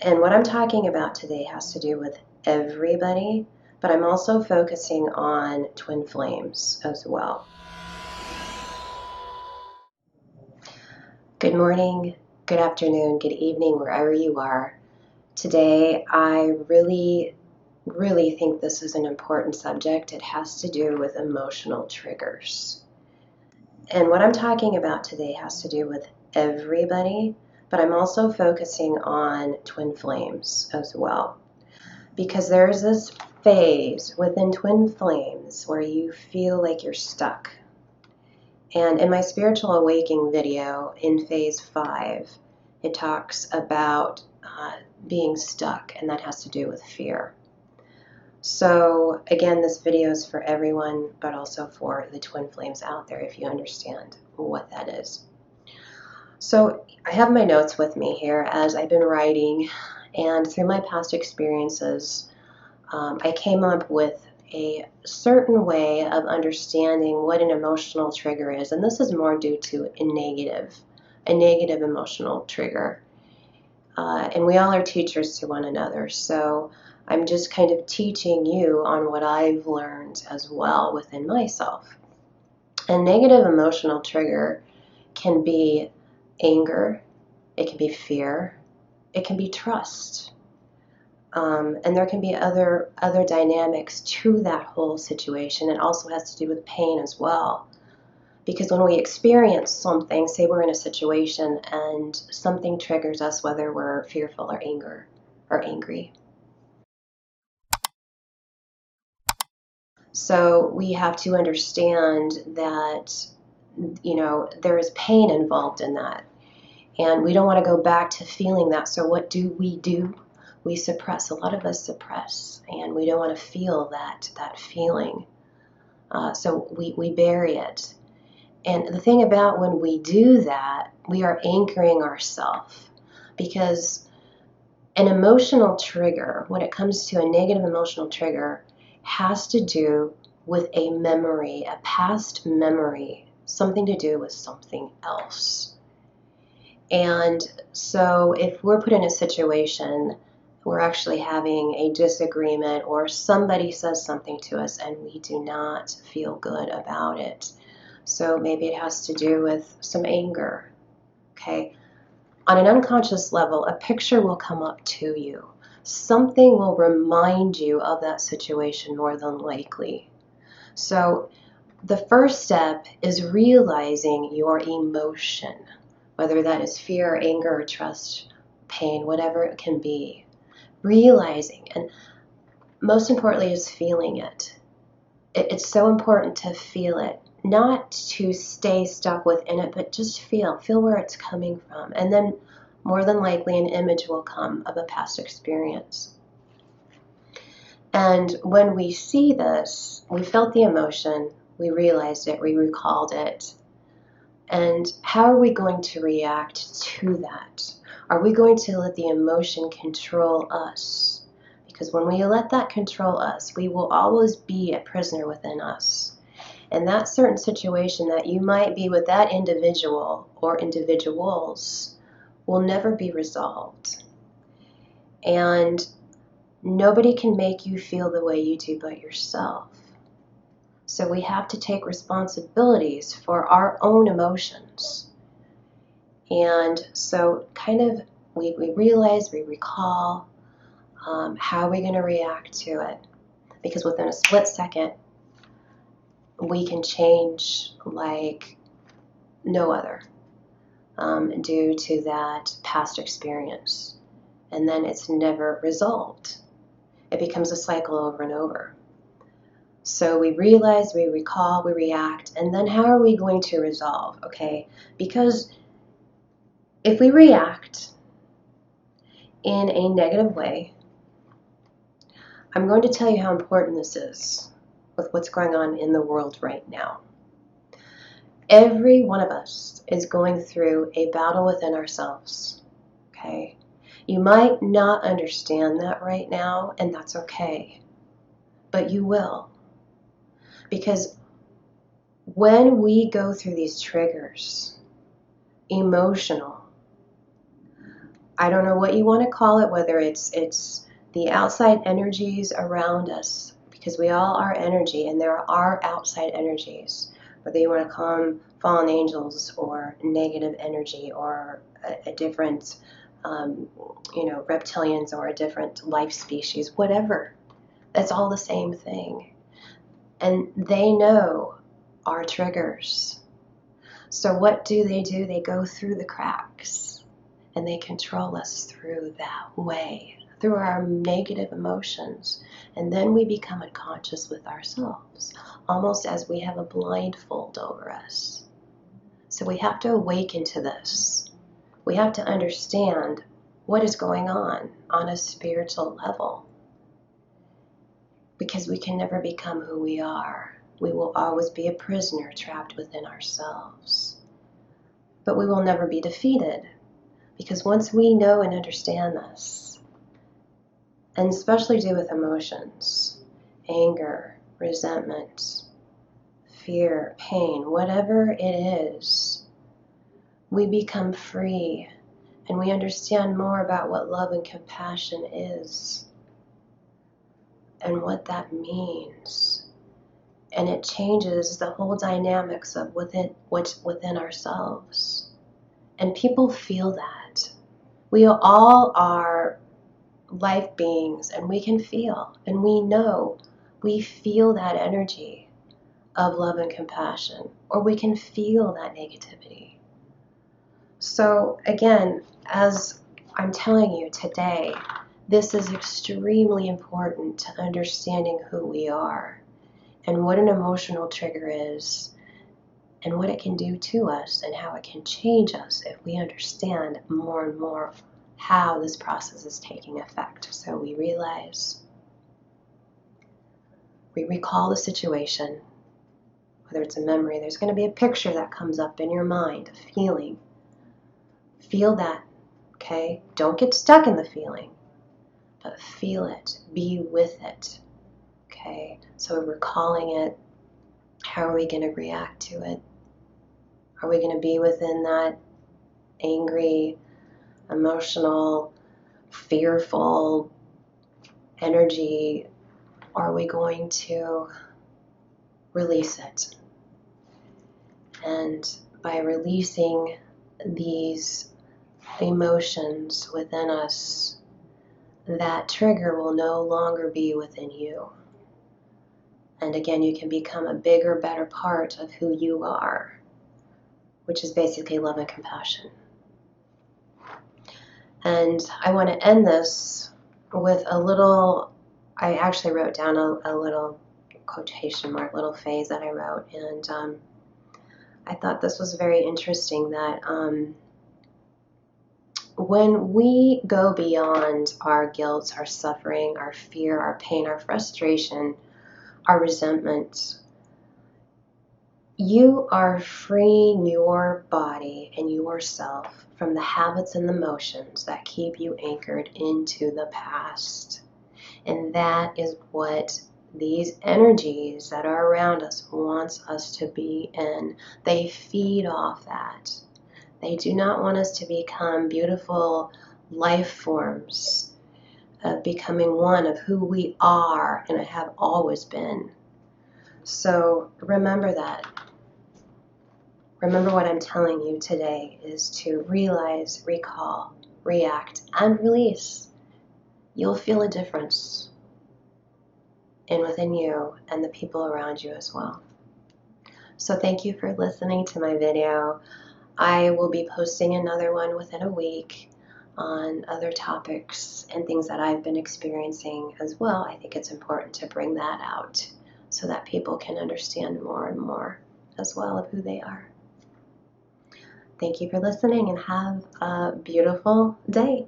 And what I'm talking about today has to do with everybody, but I'm also focusing on twin flames as well. Good morning, good afternoon, good evening, wherever you are. Today, I really think this is an important subject. It has to do with emotional triggers. And what I'm talking about today has to do with everybody, but I'm also focusing on twin flames as well. Because there's this phase within twin flames where you feel like you're stuck. And in my spiritual awakening video in phase 5, it talks about being stuck, and that has to do with fear. So again, this video is for everyone, but also for the twin flames out there, if you understand what that is. So I have my notes with me here as I've been writing, and through my past experiences, I came up with a certain way of understanding what an emotional trigger is, and this is more due to a negative emotional trigger. And we all are teachers to one another, so I'm just kind of teaching you on what I've learned as well within myself. A negative emotional trigger can be anger, it can be fear, it can be trust. And there can be other dynamics to that whole situation. It also has to do with pain as well. Because when we experience something, say we're in a situation and something triggers us, whether we're fearful or angry. So we have to understand that, there is pain involved in that. And we don't want to go back to feeling that. So what do? We suppress. A lot of us suppress, and we don't want to feel that feeling. So we bury it. And the thing about when we do that, we are anchoring ourselves, because an emotional trigger, when it comes to a negative emotional trigger, has to do with a memory, a past memory, something to do with something else. And so if we're put in a situation, we're actually having a disagreement, or somebody says something to us and we do not feel good about it. So maybe it has to do with some anger, okay? On an unconscious level, a picture will come up to you. Something will remind you of that situation more than likely. So the first step is realizing your emotion, whether that is fear, anger, trust, pain, whatever it can be. Realizing, and most importantly is feeling it. It's so important to feel it, not to stay stuck within it, but just feel where it's coming from. And then more than likely an image will come of a past experience. And when we see this, we felt the emotion, we realized it, we recalled it. And how are we going to react to that? Are we going to let the emotion control us? Because when we let that control us, we will always be a prisoner within us. And that certain situation that you might be with that individual or individuals will never be resolved. And nobody can make you feel the way you do but yourself. So we have to take responsibilities for our own emotions. And so kind of we realize, we recall, how are we going to react to it? Because within a split second, we can change like no other, due to that past experience. And then it's never resolved. It becomes a cycle over and over. So we realize, we recall, we react, and then how are we going to resolve? Okay, because if we react in a negative way, I'm going to tell you how important this is with what's going on in the world right now. Every one of us is going through a battle within ourselves, okay? You might not understand that right now, and that's okay, but you will. Because when we go through these triggers, emotional, I don't know what you want to call it, whether it's the outside energies around us, because we all are energy, and there are outside energies, whether you want to call them fallen angels or negative energy or a different, reptilians or a different life species, whatever. That's all the same thing. And they know our triggers. So what do? They go through the cracks and they control us through that way, through our negative emotions. And then we become unconscious with ourselves, almost as we have a blindfold over us. So we have to awaken to this. We have to understand what is going on a spiritual level, because we can never become who we are. We will always be a prisoner trapped within ourselves. But we will never be defeated, because once we know and understand this, and especially do with emotions, anger, resentment, fear, pain, whatever it is, we become free and we understand more about what love and compassion is and what that means. And it changes the whole dynamics of what's within ourselves. And people feel that. We all are life beings, and we can feel, and we know, we feel that energy of love and compassion, or we can feel that negativity. So again, as I'm telling you today, this is extremely important to understanding who we are and what an emotional trigger is and what it can do to us and how it can change us if we understand more and more how this process is taking effect. So we realize, we recall the situation, whether it's a memory, there's going to be a picture that comes up in your mind, a feeling. Feel that, okay? Don't get stuck in the feeling, but feel it, be with it, okay? So we're recalling it. How are we going to react to it? Are we going to be within that angry, emotional, fearful energy? Are we going to release it? And by releasing these emotions within us, that trigger will no longer be within you. And again, you can become a bigger, better part of who you are, which is basically love and compassion. And I want to end this with a little, I actually wrote down a little quotation mark, little phrase that I wrote, and I thought this was very interesting, that when we go beyond our guilt, our suffering, our fear, our pain, our frustration, our resentment, you are freeing your body and yourself from the habits and the motions that keep you anchored into the past. And that is what these energies that are around us wants us to be in. They feed off that. They do not want us to become beautiful life forms of becoming one of who we are and have always been. So remember that. Remember what I'm telling you today is to realize, recall, react, and release. You'll feel a difference within you and the people around you as well. So thank you for listening to my video. I will be posting another one within a week on other topics and things that I've been experiencing as well. I think it's important to bring that out so that people can understand more and more as well of who they are. Thank you for listening and have a beautiful day.